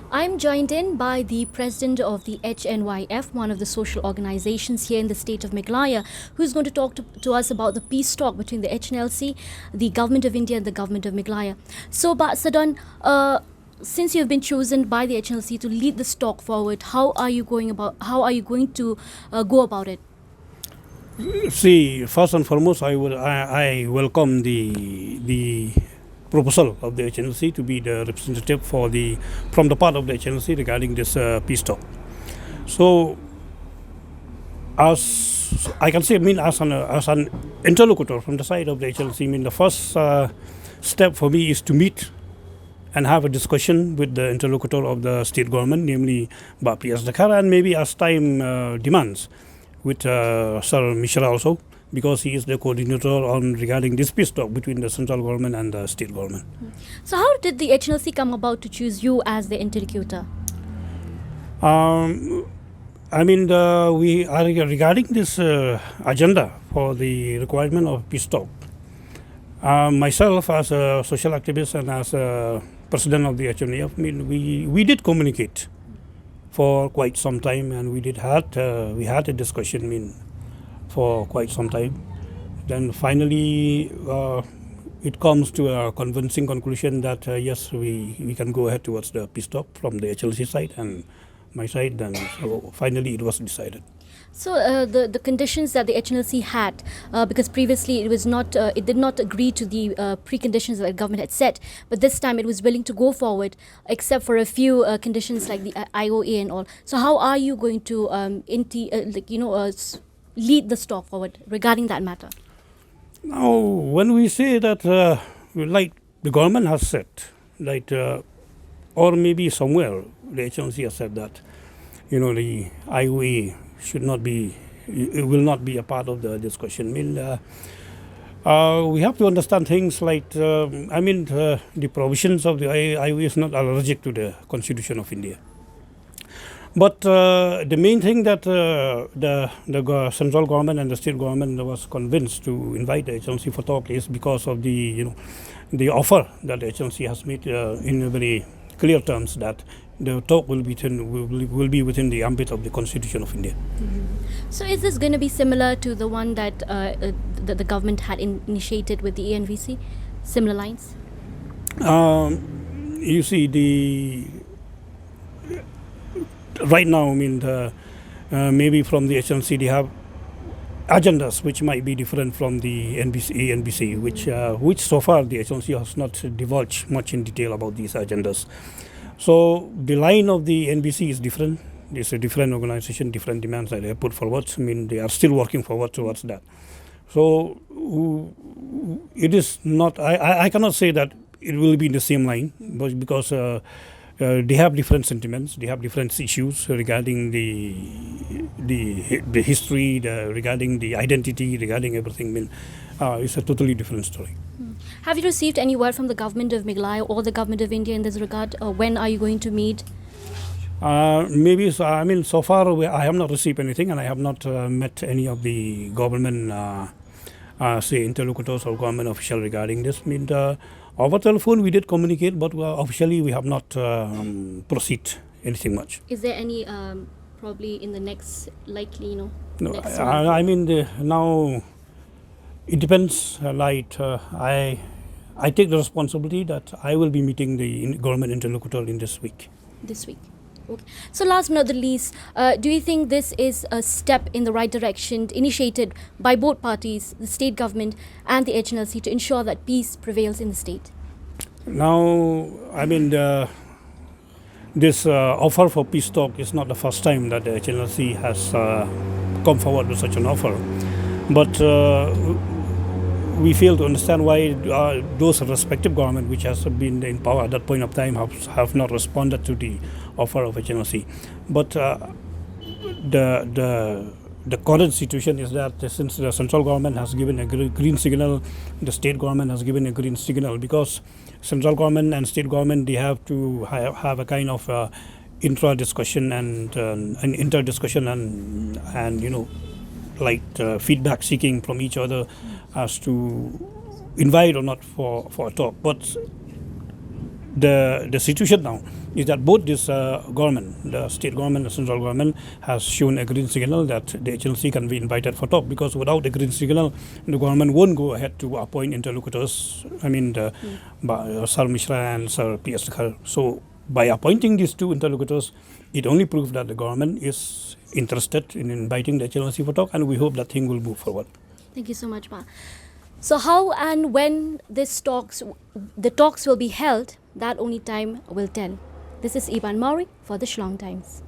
I'm joined in by the president of the HNYF, one of the social organizations here in the state of Meghalaya, who's going to talk to us about the peace talk between the HNLC, the government of India, and the government of Meghalaya. So, Sadon, since you've been chosen by the HNLC to lead this talk forward, how are you going to go about it? See, first and foremost, I welcome the proposal of the HNLC to be the representative from the part of the HNLC regarding this peace talk. So, as I can say, as an interlocutor from the side of the HNLC, the first step for me is to meet and have a discussion with the interlocutor of the state government, namely Bapi Asdakar, and maybe as time demands, with Sir Mishra also, because he is the coordinator on regarding this peace talk between the central government and the state government. So, how did the HNLC come about to choose you as the interlocutor? We are regarding this agenda for the requirement of peace talk. Myself, as a social activist and as a president of the HNLF, we did communicate for quite some time, and we had a discussion for quite some time. Then finally, it comes to a convincing conclusion that yes, we can go ahead towards the peace talk from the HLC side and my side. Then so finally, it was decided. So the conditions that the HNLC had, because previously it did not agree to the preconditions that the government had set, but this time it was willing to go forward, except for a few conditions like the IOA and all. So how are you going to lead the talk forward regarding that matter? Now, when we say that, like the government has said, or maybe somewhere the HNLC has said that, the IOA will not be a part of the discussion. We have to understand things like, the provisions of the IOA is not allergic to the Constitution of India. But the main thing that the central government and the state government was convinced to invite the HNLC for talk is because of the offer that the HNLC has made in very clear terms that the talk will be within the ambit of the Constitution of India. Mm-hmm. So is this going to be similar to the one that the government had initiated with the ANVC? Similar lines? You see, right now, maybe from the HNLC they have agendas which might be different from the ANVC, which so far the HNLC has not divulged much in detail about these agendas. So the line of the NBC is different. It's a different organization, different demands that they have put forward. They are still working forward towards that. So it is not. I cannot say that it will be in the same line, but because they have different sentiments, they have different issues regarding the history, regarding the identity, regarding everything. It's a totally different story. Have you received any word from the government of Meghalaya or the government of India in this regard? When are you going to meet? Maybe so. So far I have not received anything, and I have not met any of the government, say interlocutors or government official regarding this. Over telephone we did communicate, but officially we have not proceed anything much. Is there any probably in the next likely No, next month? Now it depends. I take the responsibility that I will be meeting the government interlocutor in this week. This week. Okay. So last but not the least, do you think this is a step in the right direction initiated by both parties, the state government and the HNLC, to ensure that peace prevails in the state? Now, this offer for peace talk is not the first time that the HNLC has come forward with such an offer. But we fail to understand why those respective government which has been in power at that point of time have not responded to the offer of HNLC. But the current situation is that since the central government has given a green signal, the state government has given a green signal, because central government and state government, they have to have a kind of intra discussion and inter discussion and feedback seeking from each other as to invite or not for a talk. But the situation now is that both this government, the state government, the central government, has shown a green signal that the HNLC can be invited for talk, because without the green signal, the government won't go ahead to appoint interlocutors. I mean, Sir Mishra and Sir P.S. Khar. So by appointing these two interlocutors, it only proves that the government is interested in inviting the HNLC for talk, and we hope that thing will move forward. Thank you so much, Pa. So how and when the talks will be held, that only time will tell. This is Iban Mauri for the Shillong Times.